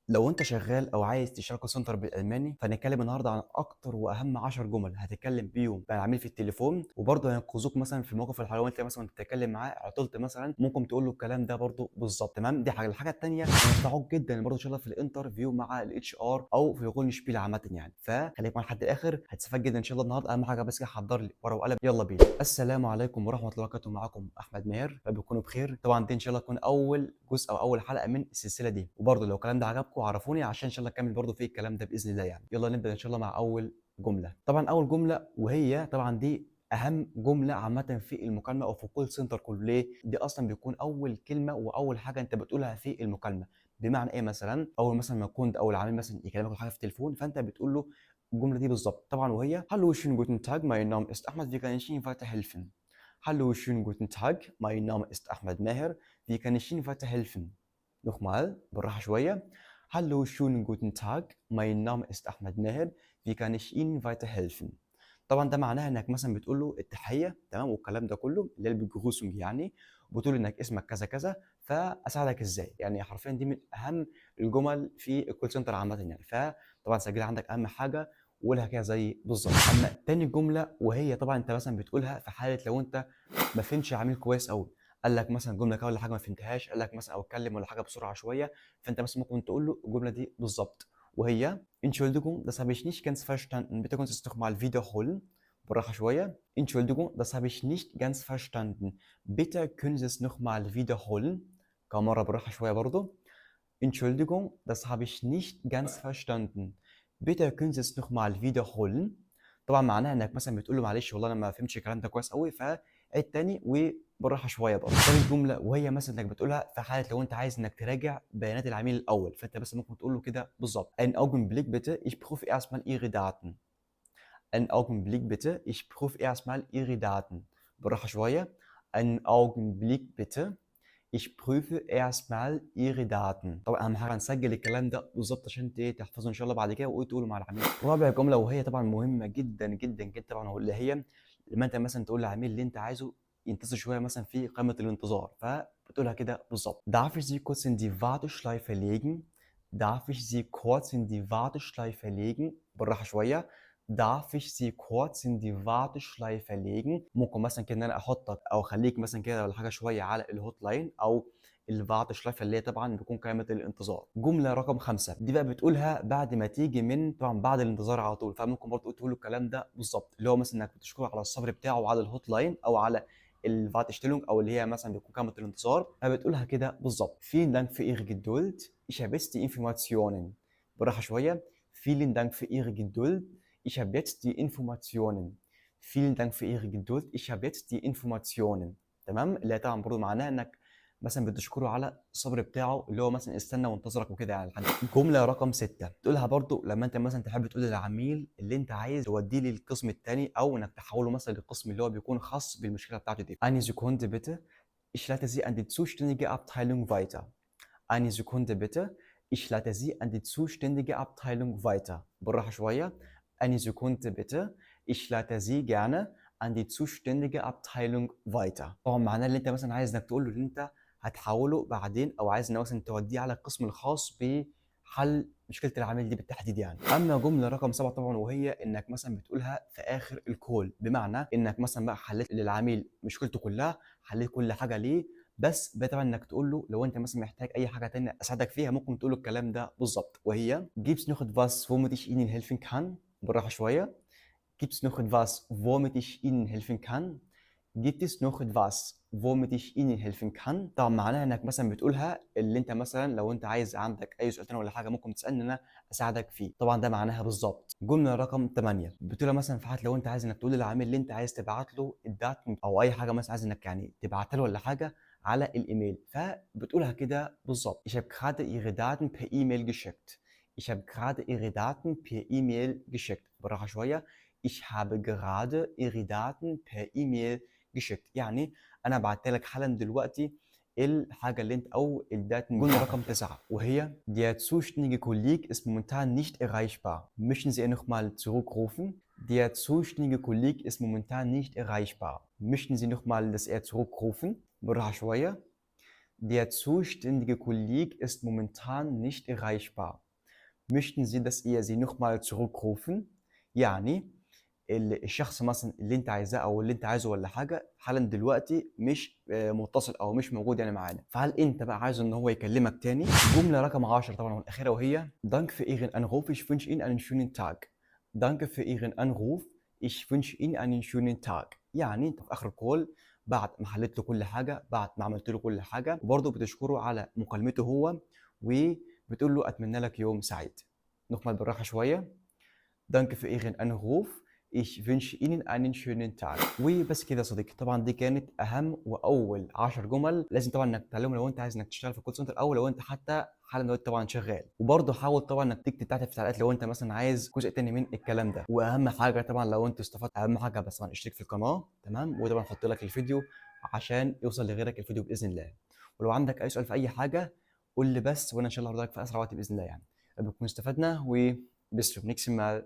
لو انت شغال او عايز تشتغل كول سنتر بالالماني، فهنتكلم النهارده عن اكتر واهم 10 جمل هتتكلم بيهم مع العميل في التليفون، وبرضه هينقذوك مثلا في الموقف الحالي. وانت مثلا بتتكلم معاه عطلت مثلا، ممكن تقول له الكلام ده برضه بالظبط. تمام، دي حاجه. الحاجه الثانيه هينفعوك جدا برضه ان شاء الله في الانترفيو مع الاتش ار او في غول شبيل عامه يعني. فخليك معانا لحد الاخر، هتستفاد جدا ان شاء الله النهارده. اهم حاجه بس كده حضر لي ورقه وقلم، يلا بينا. السلام عليكم ورحمه الله وبركاته، معاكم احمد ماهر، بكونوا بخير. طبعا دي ان شاء الله تكون اول جزء او اول حلقه من السلسله دي، وبرضه لو الكلام ده عجبكم عرفوني عشان ان شاء الله نكمل برضه في الكلام ده باذن الله يعني. يلا نبدا ان شاء الله مع اول جمله. طبعا اول جمله، وهي طبعا دي اهم جمله عامه في المكالمه او في كول سنتر كله. ليه؟ دي اصلا بيكون اول كلمه واول حاجه انت بتقولها في المكالمه. بمعنى ايه؟ مثلا اول مثلا ما يكون او العميل مثلا يكلمك في حاجه في التليفون، فانت بتقول له الجمله دي بالظبط طبعا، وهي Hallo schönen guten Tag, mein Name ist Ahmed, wie kann ich Ihnen weiterhelfen? Hallo schönen guten Tag, mein Name ist Ahmed Maher, wie kann ich Ihnen weiterhelfen? Nochmal بالراحة شوية. Hallo schönen guten Tag, mein Name ist Ahmed Maher, wie kann ich Ihnen weiterhelfen? طبعا ده معناها انك مثلا بتقول له التحيه، تمام، والكلام ده كله اللي هي البيجروسنج يعني، وبتقول انك اسمك كذا كذا، فاساعدك ازاي يعني. حرفيا دي من اهم الجمل في الكول سنتر عامه يعني. فطبعا سجلها عندك اهم حاجه وقولها كده زي بالظبط. اما تاني جمله، وهي طبعا انت مثلا بتقولها في حاله لو انت ما فهمتش عميل كويس قوي، قال لك مثلا جمله كده ولا حاجه ما فهمتهاش، قال لك مثلا او اتكلم ولا حاجه بسرعه شويه، فانت مثلا ممكن تقول له الجمله دي بالظبط، وهي Entschuldigung, das habe ich nicht ganz verstanden. Bitte kannst du es doch mal wiederholen. بالراحة شوية. Entschuldigung, das habe ich nicht ganz verstanden. Bitte können Sie es nochmal wiederholen. كمان مرة بالراحة شوية برضو. Entschuldigung, das habe ich nicht ganz verstanden. Bitte können Sie es nochmal wiederholen. طبعا معناها انك مثلا بتقول له معلش والله انا ما فهمتش الكلام ده كويس قوي، فعيد تاني وبالراحه شويه برضه. تاني جمله، وهي مثلا انك بتقولها في حاله لو انت عايز انك تراجع بيانات العميل الاول، فانت بس ممكن تقول له كده بالظبط. Einen Augenblick bitte, ich prüfe erstmal Ihre Daten. Einen Augenblick bitte, ich prüfe erstmal Ihre Daten. بالراحة شوية. Einen Augenblick bitte, ich prüfe erstmal Ihre Daten. طبعا أهم حاجة نسجل الكلام ده بالظبط عشان تحفظه إن شاء الله بعد كده وتقوله مع العميل. رابع جملة، وهي طبعا مهمة جدا جدا جدا طبعا، واللي هي لما أنت مثلا تقول للعميل اللي أنت عايزه ينتظر شوية مثلا في قائمة الانتظار، فبتقولها كده بالظبط. Darf ich Sie kurz in die Warteschleife legen? Darf ich Sie kurz in die Warteschleife legen? بالراحة شوية. Darf ich Sie kurz in die Warteschleife legen؟ ممكن مثلا كده ان انا احطك او اخليك مثلا كده ولا حاجه شويه على الهوت لاين او الwarteschleife اللي هي طبعا بيكون قائمه الانتظار. جمله رقم 5 دي بقى بتقولها بعد ما تيجي من طبعا بعد الانتظار على طول، فممكن برضه تقول له الكلام ده بالظبط، اللي هو مثلا انك بتشكره على الصبر بتاعه على الهوت لاين او على الفاتشتيلونج او اللي هي مثلا بتكون قائمه الانتظار، فبتقولها كده بالظبط. Vielen Dank für Ihre Geduld. Ich habe jetzt die Informationen. بالراحه شويه. Vielen Dank für Ihre Geduld. Ich habe jetzt die Informationen. Vielen Dank für Ihre Geduld. Ich habe jetzt die Informationen. تمام؟ اللي هي طبعا برضه معناها انك مثلا بتشكره على الصبر بتاعه، اللي هو مثلا استنى وانتظرك وكده يعني. لحد جمله رقم 6 تقولها برضه لما انت مثلا تحب تقول للعميل اللي انت عايز توديه للقسم الثاني او انك تحوله مثلا للقسم اللي هو بيكون خاص بالمشكله بتاعته دي. Eine Sekunde bitte. Ich leite Sie an die zuständige Abteilung weiter. Eine Sekunde bitte. Ich leite Sie an die zuständige Abteilung weiter. بالراحة شوية. Eine Sekunde bitte. Ich leite Sie gerne an die zuständige Abteilung weiter. طبعا معناه اللي انت مثلا عايز انك تقول له ان انت هتحوله بعدين، او عايز انك مثلا توديه على القسم الخاص بحل مشكله العميل دي بالتحديد يعني. اما جمله رقم 7 طبعا، وهي انك مثلا بتقولها في اخر الكول، بمعنى انك مثلا بقى حليت للعميل مشكلته كلها، حليت كل حاجه ليه، بس بقى طبعا انك تقول له لو انت مثلا محتاج اي حاجه تانية اساعدك فيها، ممكن تقول له الكلام ده بالظبط، وهي Gibt's noch etwas womit ich Ihnen helfen kann؟ بالراحه شويه. Gibt's noch etwas womit ich Ihnen helfen kann؟ Gibt es noch etwas womit ich Ihnen helfen kann؟ طبعا معناها انك مثلا بتقولها اللي انت مثلا لو انت عايز عندك اي سؤال تاني ولا حاجه ممكن تسالني انا اساعدك فيه. طبعا ده معناها بالظبط. جمله رقم 8 بتقولها مثلا في حاله لو انت عايز انك تقول للعميل اللي انت عايز تبعت له الدات او اي حاجه مثلا عايز انك يعني تبعتها له ولا حاجه على الايميل، فبتقولها كده بالظبط. Ich habe gerade Ihre Daten per E-Mail geschickt. Ich habe gerade Ihre Daten per E-Mail geschickt. بالراحه شويه. Ich habe gerade Ihre Daten per E-Mail geschickt. يعني انا بعت لك حالا دلوقتي الحاجه اللي انت او الداten. جمله رقم 9 وهي Der zuständige Kollege ist momentan nicht erreichbar. Möchten Sie ihn nochmal zurückrufen? Der zuständige Kollege ist momentan nicht erreichbar. Möchten Sie nochmal, dass er zurückrufen? بالراحه شويه. Der zuständige Kolleg ist momentan nicht erreichbar. Möchten Sie, dass ihr Sie nochmal zurückrufen؟ يعني الشخص مثلا اللي انت عايزاه او اللي انت عايزه ولا حاجه حالا دلوقتي مش متصل او مش موجود يعني معانا، فهل انت بقى عايزه ان هو يكلمك تاني؟ جمله رقم 10 طبعا والاخيره، وهي Danke für Ihren Anruf, ich wünsche Ihnen einen schönen Tag. Danke für Ihren Anruf, ich wünsche Ihnen einen schönen Tag. يعني انت في اخر الكول بعد ما حلت له كل حاجه، بعد ما عملت له كل حاجه، وبرضه بتشكره على مكالمته هو، وبتقول له اتمنى لك يوم سعيد. نكمل بالراحه شويه. Danke für Ihren Anruf. Ich wünsche Ihnen einen schönen Tag. وبس كده يا صديقي، طبعا دي كانت اهم واول 10 جمل لازم طبعا انك تتعلمهم لو انت عايز انك تشتغل في الكول سنتر، او لو انت حتى حالا دلوقتي طبعا شغال. وبرضه حاول طبعا انك تكتب تحت في التعليقات لو انت مثلا عايز جزء تاني من الكلام ده. واهم حاجه طبعا لو انت استفدت، اهم حاجه بس طبعا اشترك في القناه، تمام؟ وطبعا حط لك الفيديو عشان يوصل لغيرك الفيديو باذن الله. ولو عندك اي سؤال في اي حاجه قول لي بس، وانا ان شاء الله هردك في اسرع وقت باذن الله يعني. بكون استفدنا، وبس nächsten Mal.